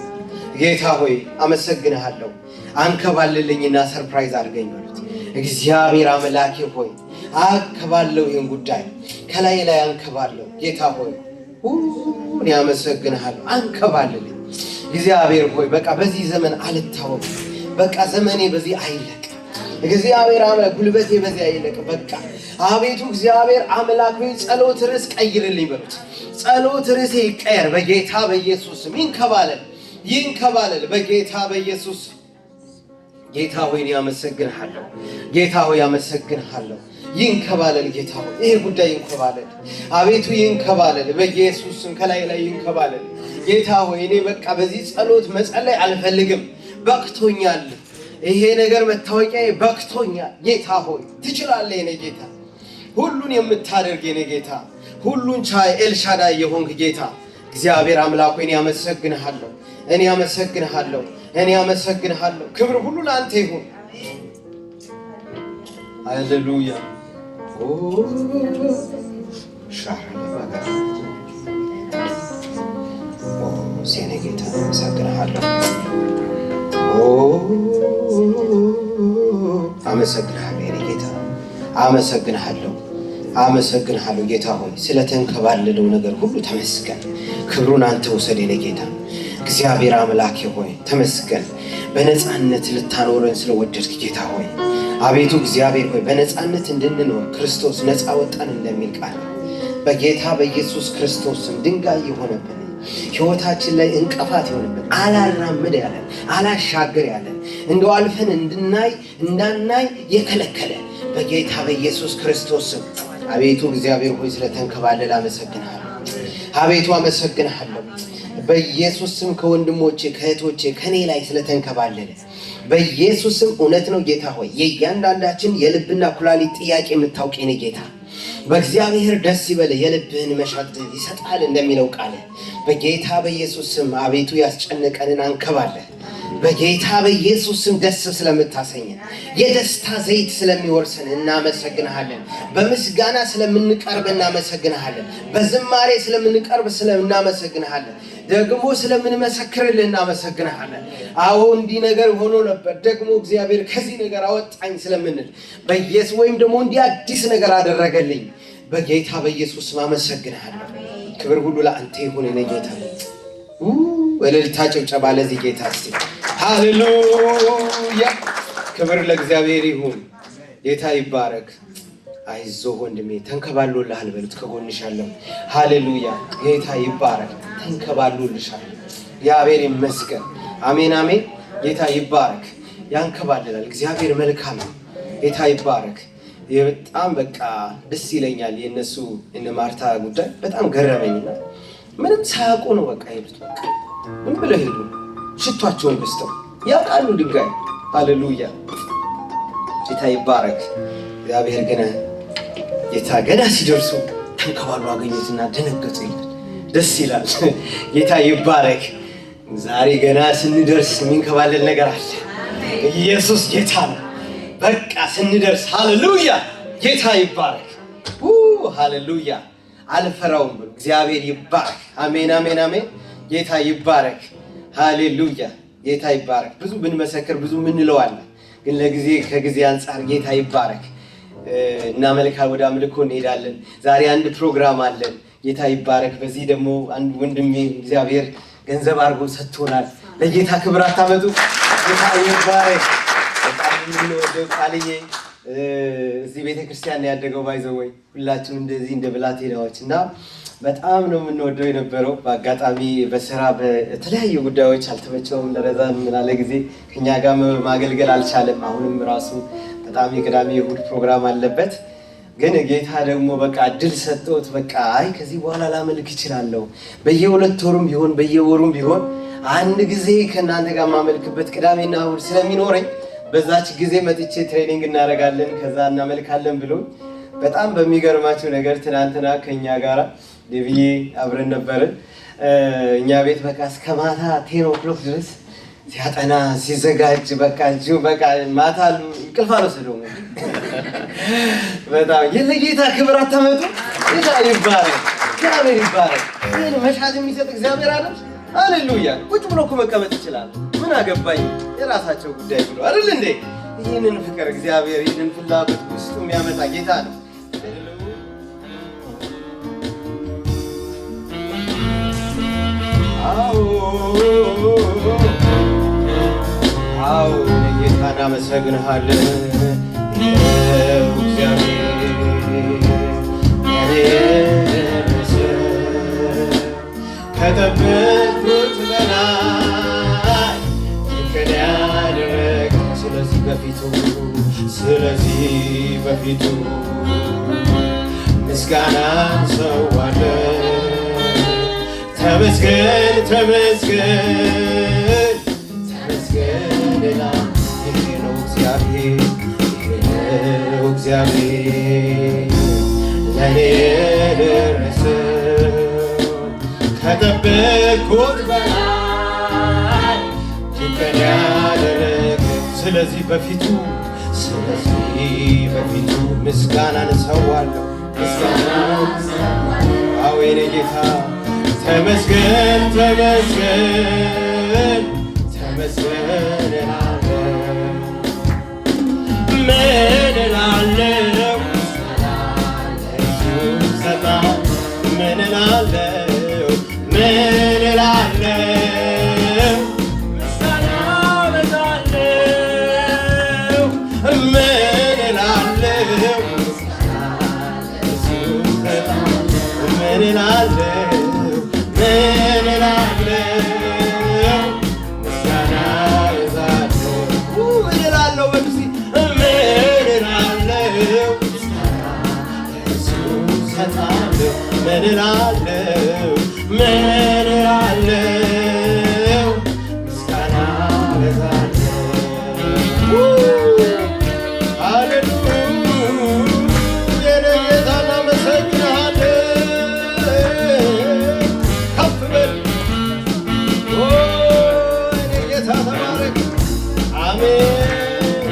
ጌታ ሆይ አመሰግንሃለሁ። አንከባልልኝና ሰርፕራይዝ አድርገኝ በሉት። እግዚአብሔር አምላክ ሆይ አከባለሁ፣ ይህን ጉዳይ ከላይ አንከባለሁ። ጌታ ሆይ እኔ አመሰግንሃለሁ። አንከባልልኝ እግዚአብሔር ሆይ በቃ በዚህ ዘመን አልታወቅ። በቃ ዘመኔ በዚህ አይለቅ። እግዚአብሔር አምላክ ጉልበቴ በዚህ አይለቅ። በቃ አቤቱ እግዚአብሔር አምላክ ሆይ ጸሎት ርዕስ ቀይርልኝ በሉት። ጸሎት ርዕሴ ይቀየር በጌታ በኢየሱስ ስም። ይንከባለል በጌታ በኢየሱስ። ጌታ ሆይ አመሰግንሃለሁ። ጌታ ሆይ አመሰግንሃለሁ። ይንከባለል ጌታ ሆይ ይሄ ጉዳይ ይንከባለል። አቤቱ ይንከባለል በኢየሱስ ስም። ከላይ ይንከባለል ጌታ ሆይ። እኔ በቃ በዚህ ጸሎት መጸለይ አልፈልግም። በቅቶኛል። ይሄ ነገር መታወቂያ በቅቶኛል። ጌታ ሆይ ትችላለህ። የኔ ጌታ ሁሉን የምታደርግ የኔ ጌታ ሁሉን ቻይ ኤልሻዳይ የሆንክ ጌታ እግዚአብሔር አምላክ ሆይ እኔ አመሰግንሃለሁ። ክብር ሁሉ ለአንተ ይሁን። ሃሌሉያ። የኔ ጌታ አመሰግንሃለሁ። የኔ ጌታ አመሰግንሃለሁ ጌታ ሆይ ስለተንከባለለው ነገር ሁሉ ተመስገን። ክብሩን አንተ ውሰድ የኔ ጌታ እግዚአብሔር አምላክ ሆይ ተመስገን። በነፃነት ልታኖረን ስለወደድክ ጌታ ሆይ አቤቱ እግዚአብሔር ሆይ በነፃነት እንድንኖር ክርስቶስ ነፃ ወጣን እንደሚል ቃል በጌታ በኢየሱስ ክርስቶስም ድንጋይ የሆነብን ሕይወታችን ላይ እንቅፋት የሆነብን አላራምድ ያለን አላሻገር ያለን እንደው አልፈን እንዳናይ የከለከለ በጌታ በኢየሱስ ክርስቶስም አቤቱ እግዚአብሔር ሆይ ስለተንከባለለ አመሰግንሃለሁ። በኢየሱስ ስም ከወንድሞቼ ከእህቶቼ ከኔ ላይ ስለተንከባለለ በኢየሱስ ስም እውነት ነው ጌታ ሆይ የእያንዳንዳችን የልብና ኩላሊት ጥያቄ የምታውቅ የኔ ጌታ በእግዚአብሔር ደስ ይበል የልብህን መሻት ይሰጣል እንደሚለው ቃል በጌታ በኢየሱስ ስም አቤቱ ያስጨነቀንን አንከባለ በጌታ በኢየሱስ ስም ደስ ስለምታሰኘን የደስታ ዘይት ስለሚወርሰን እናመሰግንሃለን። በምስጋና ስለምንቀርብ እናመሰግንሃለን። በዝማሬ ስለምንቀርብ እናመሰግንሃለን። ደግሞ ስለምንመሰክርልህ እናመሰግንሃለን። አዎ እንዲህ ነገር ሆኖ ነበር ደግሞ እግዚአብሔር ከዚህ ነገር አወጣኝ ስለምንል በኢየሱስ ወይም ደግሞ እንዲህ አዲስ ነገር አደረገልኝ በጌታ በኢየሱስ ስም አመሰግንሃለሁ። ክብር ሁሉ ለአንተ ይሁን የኔ ጌታ። ወለልታ ጭብጨባ ለዚህ ጌታ እስቲ ሃሌሉያ። ክብር ለእግዚአብሔር ይሁን። ጌታ ይባረክ። አይዞህ ወንድሜ ተንከባሎልሃል በሉት ከጎንሻለሁ። ሃሌሉያ። ጌታ ይባረክ። ተንከባሎልሻል። እግዚአብሔር ይመስገን። አሜን አሜን። ጌታ ይባረክ። ያንከባልላል። እግዚአብሔር መልካም ነው። ጌታ ይባረክ። በጣም በቃ ደስ ይለኛል። የነሱ እነ ማርታ ጉዳይ በጣም ገረመኝና ምንም ሳያውቁ ነው በቃ ሄዱት። በቃ ምን ብለው ሄዱ? ሽቷቸውን ገዝተው ያውቃሉ ድንጋይ። ሃሌሉያ። ጌታ ይባረክ። እግዚአብሔር ገና ሲደርሱ ተንከባሉ አገኙትና ደነገጡ። ደስ ይላል። ጌታ ይባረክ። ዛሬ ገና ስንደርስ የሚንከባለል ነገር አለ። ኢየሱስ ጌታ ነው። በቃ ስንደርስ ሃሌሉያ። ጌታ ይባረክ። ሃሌሉያ። አልፈራውም ብሎ እግዚአብሔር ይባረክ። አሜን አሜን አሜን። ጌታ ይባረክ። ሃሌሉያ። ጌታ ይባረክ። ብዙ ብንመሰክር ብዙ ምንለዋለን፣ ግን ከጊዜ አንፃር ጌታ ይባረክ። ወደ አምልኮ እንሄዳለን። ዛሬ አንድ ፕሮግራም አለን። ጌታ ይባረክ። በዚህ ደግሞ አንድ ወንድሜ እግዚአብሔር ገንዘብ አድርጎ ሰጥቶናል። ለጌታ ክብር አታመጡ። ጌታ ይባረክ። በጣም የምንወደው ቃልዬ እዚህ ቤተክርስቲያን ያደገው ባይዘወይ ሁላችንም እንደዚህ እንደ ብላቴናዎች እና በጣም ነው የምንወደው የነበረው። በአጋጣሚ በስራ በተለያዩ ጉዳዮች አልተመቸውም። ለረዛም ላለ ጊዜ ከኛ ጋር ማገልገል አልቻለም። አሁንም ራሱ በጣም የቅዳሜ እሑድ ፕሮግራም አለበት። ግን ጌታ ደግሞ በቃ እድል ሰጥቶት በቃ አይ ከዚህ በኋላ ላመልክ እችላለሁ፣ በየ2 ወሩም ቢሆን በየወሩም ቢሆን አንድ ጊዜ ከእናንተ ጋር ማመልክበት ቅዳሜና እሑድ ስለሚኖረኝ በዛች ጊዜ መጥቼ ትሬኒንግ እናደርጋለን ከዛ እናመልካለን ብሎ በጣም በሚገርማችሁ ነገር ትናንትና ከኛ ጋራ ዴቪዬ አብረን ነበርን። እኛ ቤት በቃ እስከ ማታ 10 o'clock ድረስ ሲያጠና ሲዘጋጅ በቃ ማታ እንቅልፍ አልወሰደውም። በጣም የለጌታ ክብር አታመጡ። ጌታ ይባረክ፣ እግዚአብሔር ይባረክ። ይህን መሻት የሚሰጥ እግዚአብሔር አይደል? ሃሌሉያ። ቁጭ ብሎ እኮ መቀመጥ ይችላል። ምን አገባኝ የራሳቸው ጉዳይ ብሎ አይደል እንዴ? ይህንን ፍቅር እግዚአብሔር ይህንን ፍላጎት ውስጡ የሚያመጣ ጌታ ነው። አዎ ጌታ እናመሰግንሃለን ከጠበቅኩት በላይ ፍቅር ያደረግ ስለዚህ በፊቱ ምስጋናን ሰዋለን። ተመስገን ተመስገን ተመስገን ይሄ ነው እግዚአብሔር ለኔ ደረሰው ከጠበቅኩት በላይ ድንቅን ያደረገ ስለዚህ በፊቱ ምስጋናን እሰዋለሁ። አዎ የኔ ጌታ ተመስገን ተመስገን ተመስገን እላለሁ። ምን እላለሁ ምን እላለሁ ምን እላለሁ ምስጋና እበዛለሁ። ምን እላለሁ ምን እላለሁ ምን እላለሁ ምስጋና እበዛለሁ። ምን እላለሁ በሉሲ ምን እላለሁ እሰጣለሁ። ምን እላለሁ ምን እላለሁ ምስጋና እበዛለሁ። ሃሌሉያ የኔ ጌታ እናመሰግንሃለን። ከፍ በል የኔ ጌታ ተባረክ። አሜን።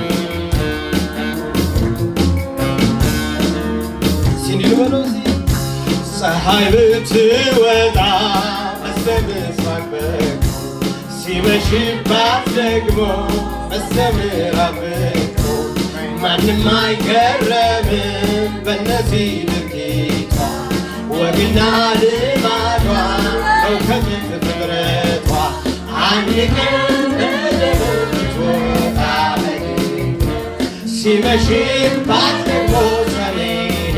ሲንዲል በለው ፀሐይ ብትወጣ በስተምስራቅ በኩል ሲመሽባት ደግሞ በስተምዕራብ በኩል ማንም አይገረምም በእነዚህ ድርጊቷ። ወግና ልማዷ ነው ከጥንት ፍጥረቷ። አንድ ቀን በደቡብ ትወጣ ሲመሽባት ደግሞ ሰሜንን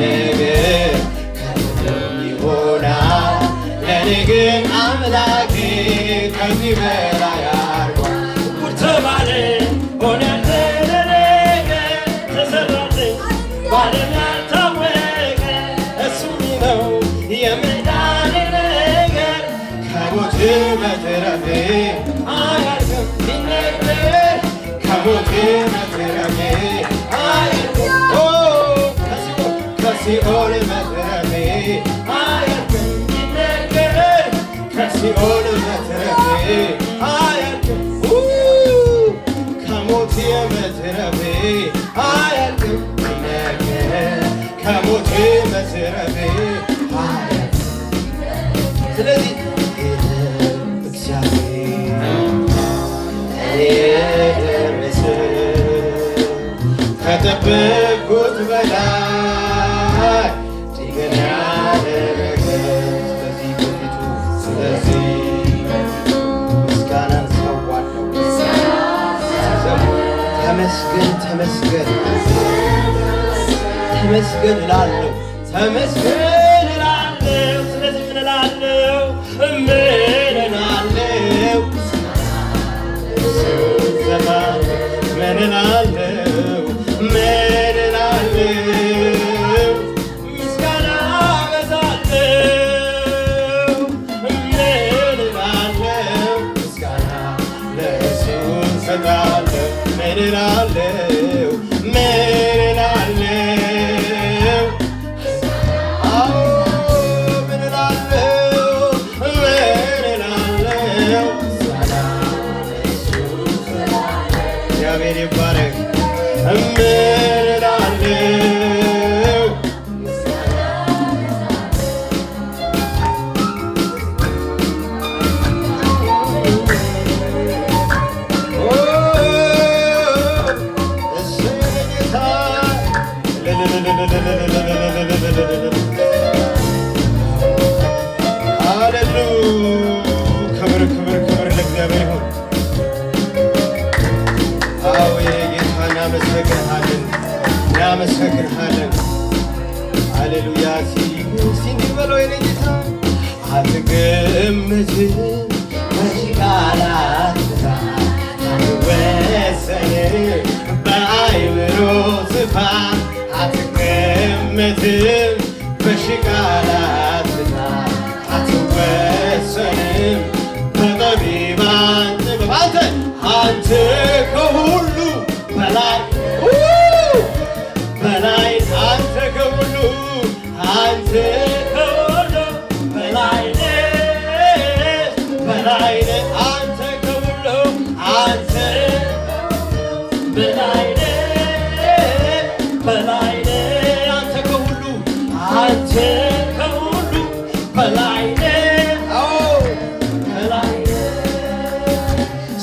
ነገር ከሁሉም ይሆናል። ለኔ ግን አምላኬ ከዚህ በላይ አድርጓል። ጉድ ተባለ ሆነ ተደረገ ተሰራልኝ ባለም ያልታወቀ እሱ ነው የመዳኔ ነገር። ከሞት መትረፌ አያልቅም ሲነገር ከሞት መትረፌ አያልቅም ከሲኦል መትረፌ አያልቅም ሲነገር ከሲኦል መትረፌ አያልቅም ከሞት የመትረፌ አያልቅም ሲነገር ከሞት መትረፌ አያልቅም። ስለዚህ ከጠበቅኩት በላይ ድንቅን ያደረገ ስለዚህ ምስጋናን ሰዋለሁ። ተመስገን ተመስገን ተመስገን እላለሁ ተመስገን እላለሁ። ስለዚህ ምን እላለሁ ምን እላለሁ ምን እላለሁ እላለሁ ምን እላለሁ አዎ ምን እላለሁ ምን እላለሁ እግዚአብሔር ይባረክ ምን እላለሁ ክብር ክብር ክብር ለእግዚአብሔር ይሁን። አዎ ጌታ እናመሰግንሃለን እናመሰግንሃለን። ሃሌሉያ እንዲህ በለው የኔ ጌታ አትገምትም በቃላት አትወሰንም በአእምሮ ስፋት አትገምትም በቃላት አትወሰንም በጠቢባን ጥበብ አንተ ከሁሉ በላይ በላይ አንተ ከሁሉ አንተ ከሁሉ በላይ በላይ አንተ ከሁሉ አንተ በላይ በላይ አንተ ከሁሉ አንተ ከሁሉ በላይ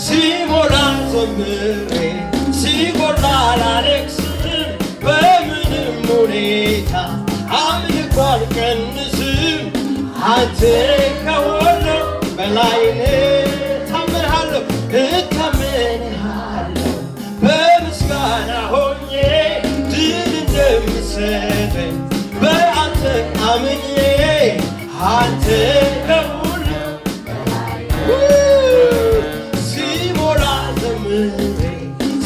ሲሞላ ዘምሬ ሲጎላ ላለቅስም በምንም ሁኔታ አምልኮ አልቀንስም አንተ ከሁሉ በላይ ታምንሃለሁ እታምንሃለሁ በምስጋና ሆኜ ድል እንደምሰጠኝ በአንተ አምኜ አንተ ከሁሉ ሲሞላ ዘምሬ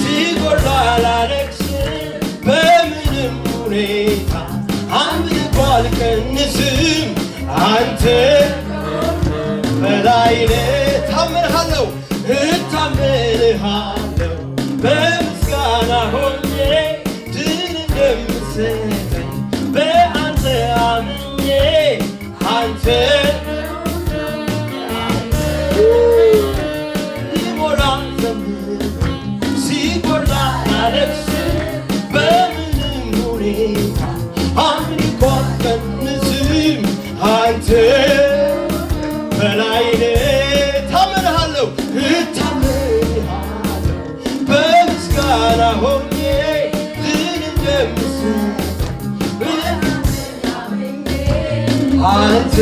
ሲጎላ ላለቅስም በምንም ሁኔታ አምልኮ አልቀንስም አንተ በላይ ታምንሃለሁ እታምንሃለሁ በምስጋና ሆኜ ድል እንደምሰጠኝ በአንተ አምኜ አንተ ሲሞላ ዘምሬ ሲጎላ ላለቅስም በምንም ሁኔታ አምልኮ አልቀንስም አንተ በላይ ታምንሃለሁ እታምንሃለሁ በምስጋና ሆኜ ድል እንደምሰጠኝ አንተ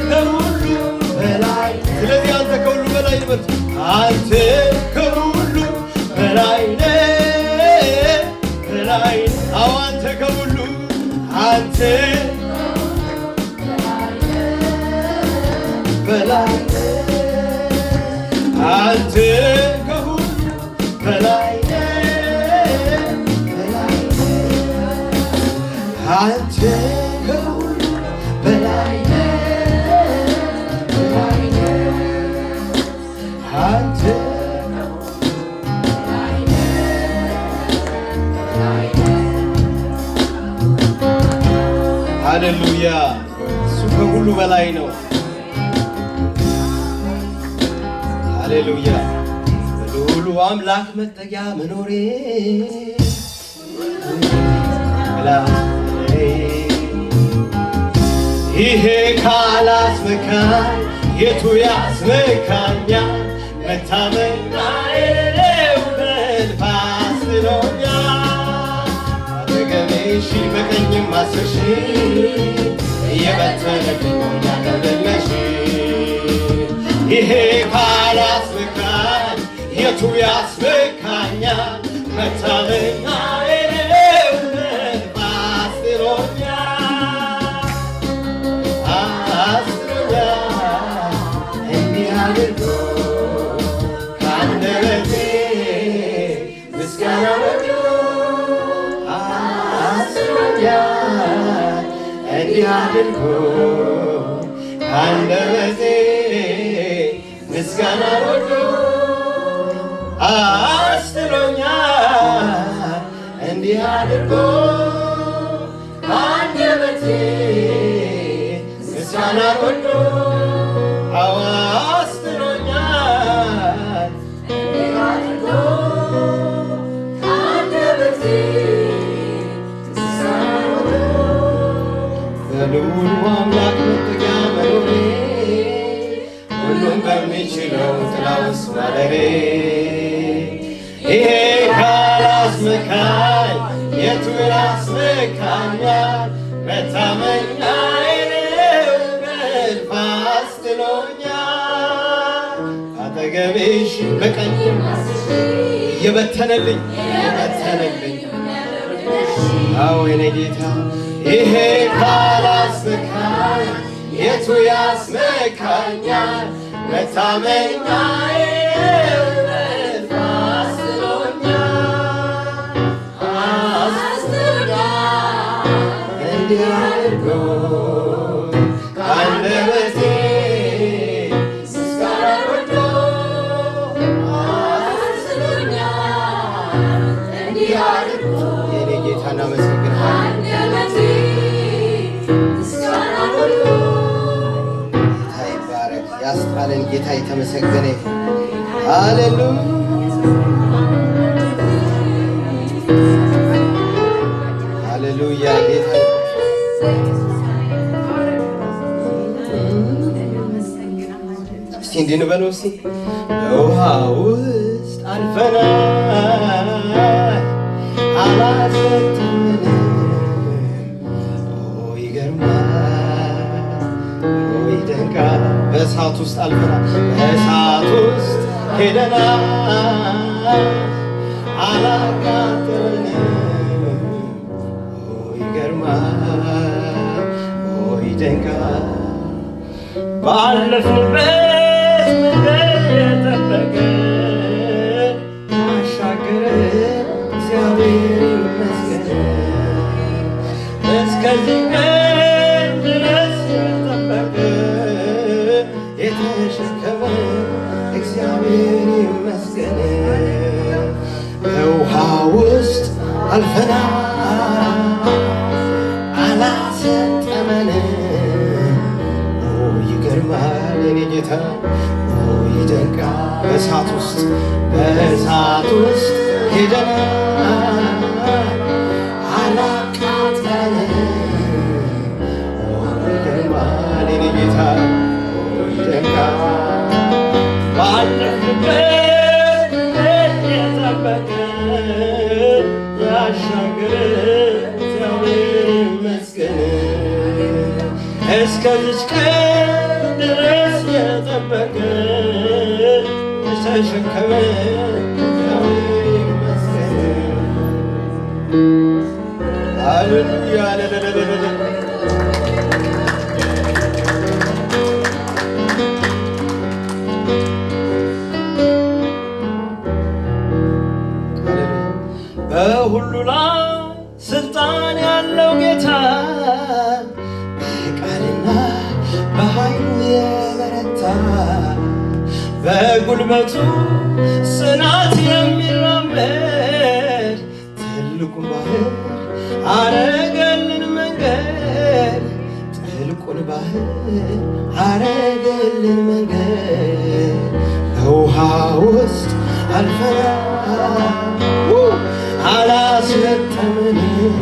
ከሁሉ በላይ ስለዚህ አንተ ከሁሉ በላይ ንበት አንተ ከሁሉ በላይ በላይ አዎ አንተ ከሁሉ አንተ በላይ አንተ ከሁሉ በላይ አንተ ከሁሉ በላይ አንተ ሃሌሉያ እሱ ከሁሉ በላይ ነው። ሃሌሉያ በልዑሉ አምላክ መጠጊያ መኖሬ ይሄ ካላስመካኝ የቱ ያስመካኛል? መታመኛዬ ነው በንፋስ ጥሎኛል። አጠገቤ ሺህ በቀኝም 10 ሺህ እየበተነብኝ ያለለሽ ይሄ ካላስመካኝ የቱ ያስመካኛል? መታመኛዬ ነው በንፋስ ጥሎኛል አስጥሎኛል እንዲህ አድርጎ ከአንደበቴ ምስጋና ወርዶ አስጥሎኛል እንዲህ አድርጎ ከአንደበቴ ምስጋና ወርዶ አስጥሎኛል አድርጎ አንደበቴ ምስጋና ወዶ አዋስጥሎኛል እንዲህ አድርጎ አንደበቴ ምስጋና ወዶ በልዑሉ አምላክ መጠጊያ መኖሬ ሁሉም በሚችለው ጥላ ውስጥ ማደሬ ይሄ ካላስመካኝ የቱ ያስመካኛል? መታመኛዬ ነው እንቅልፍ አስጥሎኛል። አጠገቤሽ በቀኝም እየበተነልኝ አዎ የኔ ጌታ ይሄ ካላስመካኝ የቱ ያስመካኛል? መታመኛዬ እንዲህ አድርጎ አንደበቴ ምስጋና ወዶ አስጥሎኛል። እንዲህ አድርጎ የኔ ጌታ እናመሰግንሃለን። አንደበቴ ምስጋና ወዶ ጌታ ይባረክ። ያስጣለን ጌታ የተመሰገነ ይሁን። ሃሌሉያ ሃሌሉያ ጌታ እስቲ እንዲህ እንበለው እስቲ በውሃ ውስጥ አልፈናል አላሰጠንም። ይገርማል ይደንቃል። በእሳት ውስጥ አልፈናል በእሳት ውስጥ ሄደናል አላቃጠለንም። ይገርማል ይደንቃል። ባለፍንበት መንገድ የጠበቀን ያሻገረን እግዚአብሔር ይመስገን። እስከዚህ ቀን ድረስ የጠበቀን የተሸከመን እግዚአብሔር ይመስገን። በውሃ ውስጥ አልፈናል አላሰጠመንም። ይገርማል የኔ ጌታ ይደንቃል። በእሳት ውስጥ ሄደናል አላቃጠለንም። ይገርማል የኔ ጌታ ይደንቃል። ባለፍንበት የጠበቀን ያሻገረን እግዚአብሔር ይመስገን። እስከዚች ቀን ድረስ የጠበቀን የተሸከመን እግዚአብሔር ይመስገን። ሃሌሉያ በሁሉ ላይ ስልጣን ያለው ጌታ በቃልና በኃይሉ የበረታ በጉልበቱ ጽናት የሚራመድ ትልቁን ባህር አረገልን መንገድ ጥልቁን ባህር አረገልን መንገድ በውሃ ውስጥ አልፈናል አላስመጠመንም።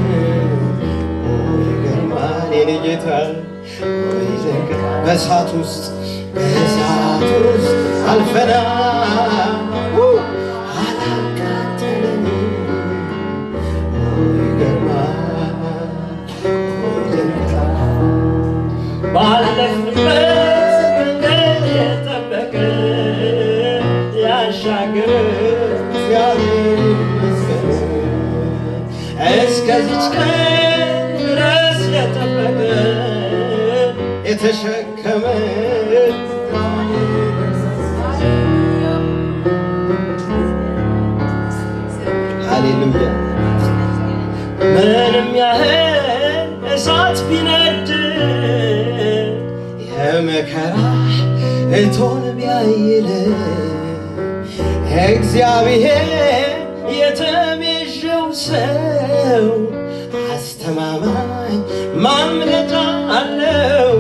ይገርማል የኔ ጌታ ይደንቃል። በእሳት ውስጥ አልፈናል አላቃጠለንም። ይገርማል ይደንቃል። ባለፍንበት መንገድ የጠበቀን ያሻገረን እግዚአብሔር እስከዚች ቀን ድረስ የጠበቀን የተሸከመን ሃሌሉያ። ምንም ያህል እሳት ቢነድ የመከራ እቶን ቢያይል እግዚአብሔር የተቤዠው ሰው አለው አስተማማኝ ማምለጫ አለው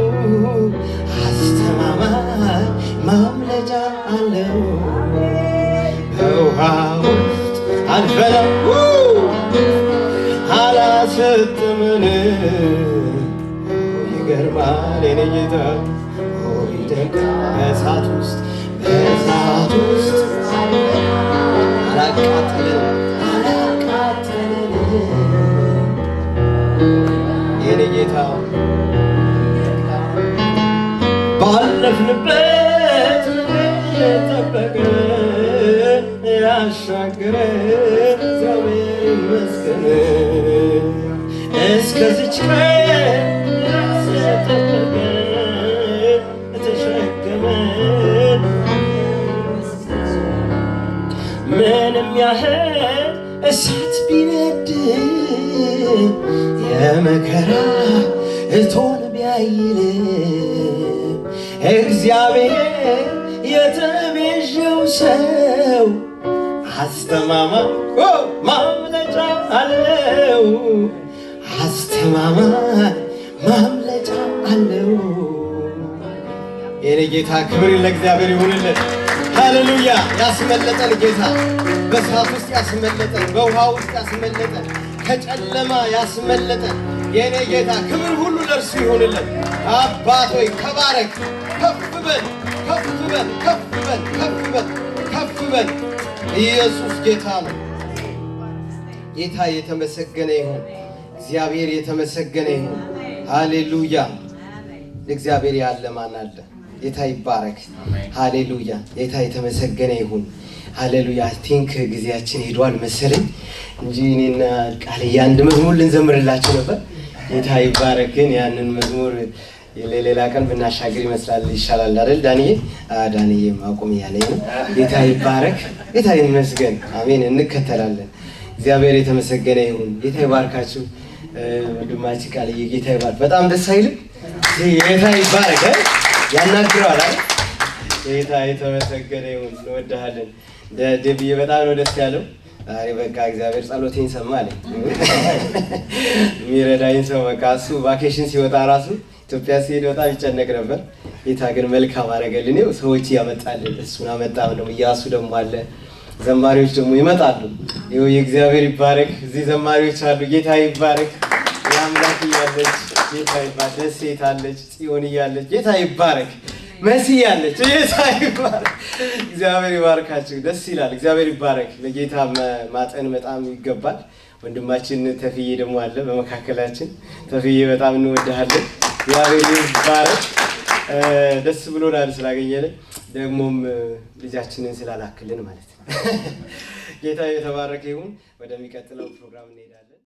አስተማማኝ ማምለጫ አለው በውሃ ውስጥ አልፈናል አላሰጥምን ይገርማል የኔ ጌታ በእሳት ውስጥ አላቃጠለን የኔ ጌታ ባለፍንበት ጠበቀ ያሻገረ እግዚአብሔር ይመስገን እስከዚች ጠበቀ ተሸከመ ምንም ያህል እሳት ቢነድ የመከራ እቶን ቢያይል እግዚአብሔር የተቤዠው ሰው አስተማማኝ ማምለጫ አለው አስተማማኝ ማምለጫ አለው የኔ ጌታ ክብር ለእግዚአብሔር ይሁንልን ሃሌሉያ ያስመለጠን ጌታ በእሳት ውስጥ ያስመለጠን በውሃ ውስጥ ያስመለጠን ከጨለማ ያስመለጠን የኔ ጌታ ክብር ሁሉ ለእርሱ ይሁንልን አባት ሆይ ተባረክ ከፍ በል ከፍ በል ከፍ በል ከፍ በል ከፍ በል ኢየሱስ ጌታ ነው ጌታ የተመሰገነ ይሁን እግዚአብሔር የተመሰገነ ይሁን ሃሌሉያ እግዚአብሔር ያለ ማን አለ ጌታ ይባረክ ሃሌሉያ ጌታ የተመሰገነ ይሁን ሃሌሉያ ቲንክ ጊዜያችን ሄዷል መሰለኝ እንጂ እኔና ቃል አንድ መዝሙር ልንዘምርላችሁ ነበር ጌታ ይባረክ ግን ያንን መዝሙር የሌላ ቀን ብናሻግር ይሻላል አይደል ዳንዬ ማቆም ያለኝ ጌታ ይባረክ ጌታ ይመስገን አሜን እንከተላለን እግዚአብሔር የተመሰገነ ይሁን ጌታ ይባርካችሁ ወንድማችን ቃልዬ ጌታ ይባርክ በጣም ደስ አይልም ጌታ ይባረክ ያናግረዋል አይደል ጌታ የተመሰገነ ይሁን እንወድሃለን ደብዬ በጣም ነው ደስ ያለው ዛሬ በቃ እግዚአብሔር ጸሎቴን ሰማልኝ ሚረዳኝ ሰው በቃ እሱ ቫኬሽን ሲወጣ ራሱ ኢትዮጵያ ሲሄድ በጣም ይጨነቅ ነበር ጌታ ግን መልካም አደረገልን ሰዎች ያመጣልን እሱን አመጣም ነው እያሱ ደግሞ አለ ዘማሪዎች ደግሞ ይመጣሉ ይኸው የእግዚአብሔር ይባረክ እዚህ ዘማሪዎች አሉ ጌታ ይባረክ ያምላክ ያለች ጌታ ይባረክ ደሴት አለች ጽዮን ያለች ጌታ ይባረክ መሲ ያለች ጌታ ይባረክ እግዚአብሔር ይባርካችሁ ደስ ይላል እግዚአብሔር ይባረክ ለጌታ ማጠን በጣም ይገባል ወንድማችን ተፍዬ ደግሞ አለ በመካከላችን ተፍዬ በጣም እንወድሃለን እግዚአብሔር ይባረክ ደስ ብሎናል ስላገኘን ደግሞም ልጃችንን ስላላክልን ማለት ነው ጌታ የተባረከ ይሁን ወደሚቀጥለው ፕሮግራም እንሄዳለን